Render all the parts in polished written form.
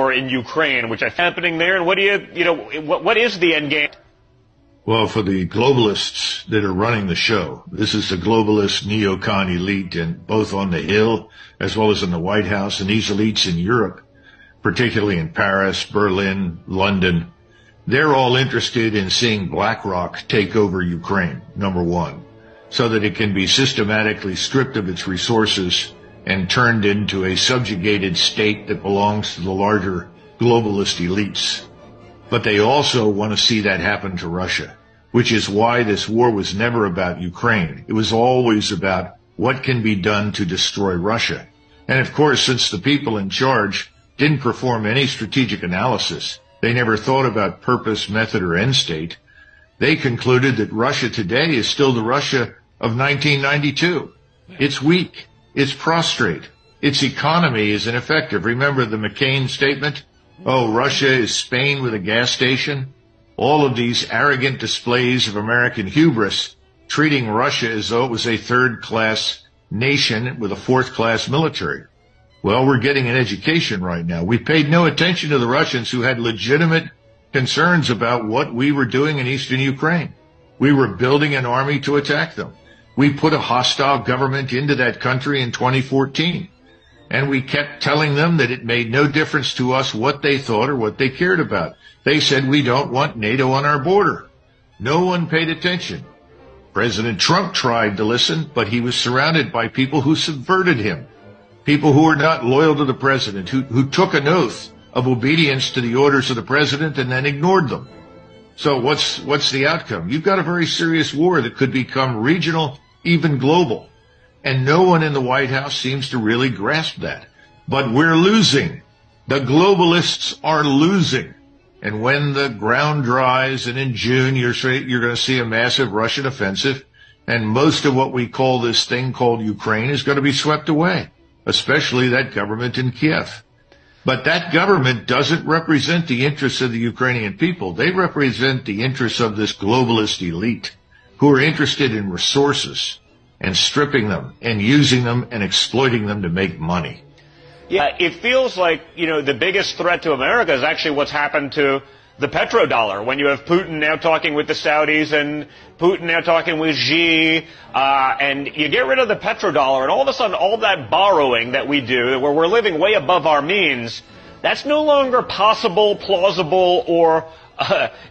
war in Ukraine, which is happening there? And what do what is the end game? Well, for the globalists that are running the show, this is the globalist neocon elite, and both on the Hill as well as in the White House, and these elites in Europe, particularly in Paris, Berlin, London, they're all interested in seeing BlackRock take over Ukraine, number one, so that it can be systematically stripped of its resources and turned into a subjugated state that belongs to the larger globalist elites. But they also want to see that happen to Russia, which is why this war was never about Ukraine. It was always about what can be done to destroy Russia. And of course, since the people in charge didn't perform any strategic analysis, they never thought about purpose, method, or end state, they concluded that Russia today is still the Russia of 1992. It's weak. It's prostrate. Its economy is ineffective. Remember the McCain statement? Oh, Russia is Spain with a gas station. All of these arrogant displays of American hubris, treating Russia as though it was a third-class nation with a fourth-class military. Well, we're getting an education right now. We paid no attention to the Russians who had legitimate concerns about what we were doing in eastern Ukraine. We were building an army to attack them. We put a hostile government into that country in 2014. And we kept telling them that it made no difference to us what they thought or what they cared about. They said, we don't want NATO on our border. No one paid attention. President Trump tried to listen, but he was surrounded by people who subverted him, people who were not loyal to the president, who took an oath of obedience to the orders of the president and then ignored them. So what's the outcome? You've got a very serious war that could become regional, even global. And no one in the White House seems to really grasp that. But we're losing. The globalists are losing. And when the ground dries, and in June you're going to see a massive Russian offensive, and most of what we call this thing called Ukraine is going to be swept away, especially that government in Kiev. But that government doesn't represent the interests of the Ukrainian people. They represent the interests of this globalist elite who are interested in resources and stripping them and using them and exploiting them to make money. Yeah, it feels like, the biggest threat to America is actually what's happened to the petrodollar. When you have Putin now talking with the Saudis and Putin now talking with Xi, and you get rid of the petrodollar, and all of a sudden all that borrowing that we do, where we're living way above our means, that's no longer possible, plausible, or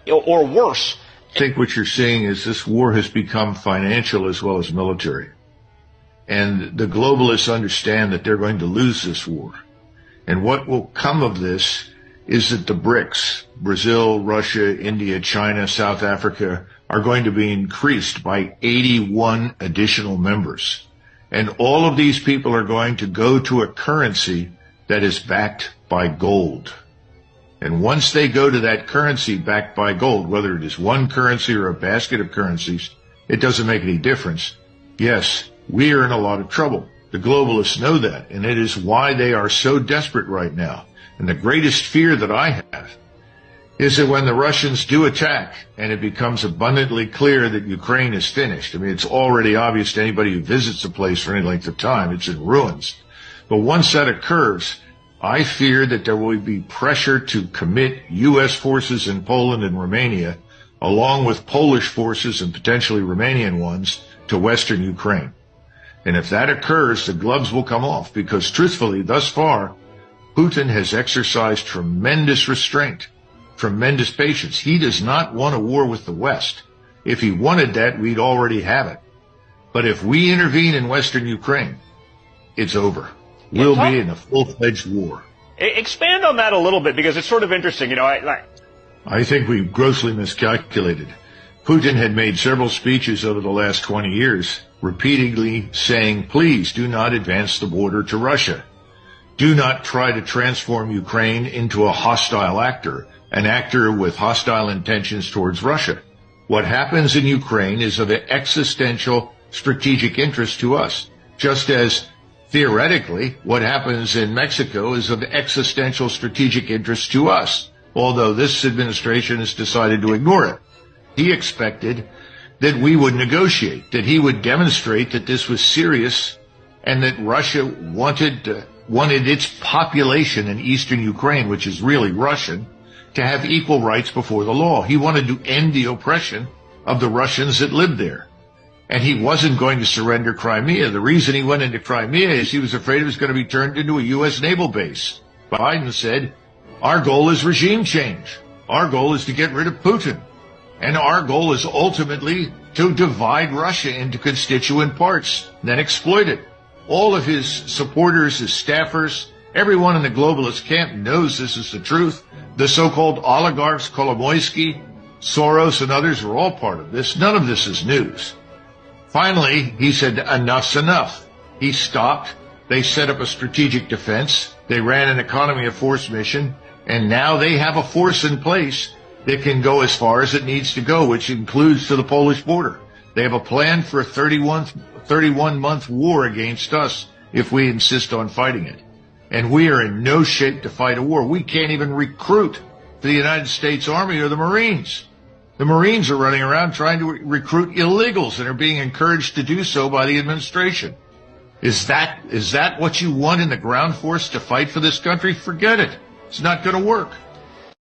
worse. I think what you're seeing is this war has become financial as well as military. And the globalists understand that they're going to lose this war. And what will come of this is that the BRICS, Brazil, Russia, India, China, South Africa, are going to be increased by 81 additional members. And all of these people are going to go to a currency that is backed by gold. And once they go to that currency backed by gold, whether it is one currency or a basket of currencies, it doesn't make any difference. Yes, we are in a lot of trouble. The globalists know that, and it is why they are so desperate right now. And the greatest fear that I have is that when the Russians do attack and it becomes abundantly clear that Ukraine is finished, I mean, it's already obvious to anybody who visits the place for any length of time, it's in ruins. But once that occurs, I fear that there will be pressure to commit U.S. forces in Poland and Romania, along with Polish forces and potentially Romanian ones, to western Ukraine. And if that occurs, the gloves will come off, because truthfully, thus far, Putin has exercised tremendous restraint, tremendous patience. He does not want a war with the West. If he wanted that, we'd already have it. But if we intervene in western Ukraine, it's over. We'll be in a full-fledged war. Expand on that a little bit, because it's sort of interesting. I think we've grossly miscalculated. Putin had made several speeches over the last 20 years, repeatedly saying, please do not advance the border to Russia. Do not try to transform Ukraine into a hostile actor, an actor with hostile intentions towards Russia. What happens in Ukraine is of existential strategic interest to us, just as theoretically, what happens in Mexico is of existential strategic interest to us, although this administration has decided to ignore it. He expected that we would negotiate, that he would demonstrate that this was serious and that Russia wanted wanted its population in eastern Ukraine, which is really Russian, to have equal rights before the law. He wanted to end the oppression of the Russians that lived there. And he wasn't going to surrender Crimea. The reason he went into Crimea is he was afraid it was going to be turned into a U.S. naval base. Biden said, our goal is regime change. Our goal is to get rid of Putin. And our goal is ultimately to divide Russia into constituent parts, then exploit it. All of his supporters, his staffers, everyone in the globalist camp knows this is the truth. The so-called oligarchs, Kolomoisky, Soros, and others are all part of this. None of this is news. Finally, he said, enough's enough. He stopped. They set up a strategic defense. They ran an economy of force mission. And now they have a force in place that can go as far as it needs to go, which includes to the Polish border. They have a plan for a 31-month war against us if we insist on fighting it. And we are in no shape to fight a war. We can't even recruit for the United States Army or the Marines. The Marines are running around trying to recruit illegals and are being encouraged to do so by the administration. Is that what you want in the ground force to fight for this country? Forget it. It's not going to work.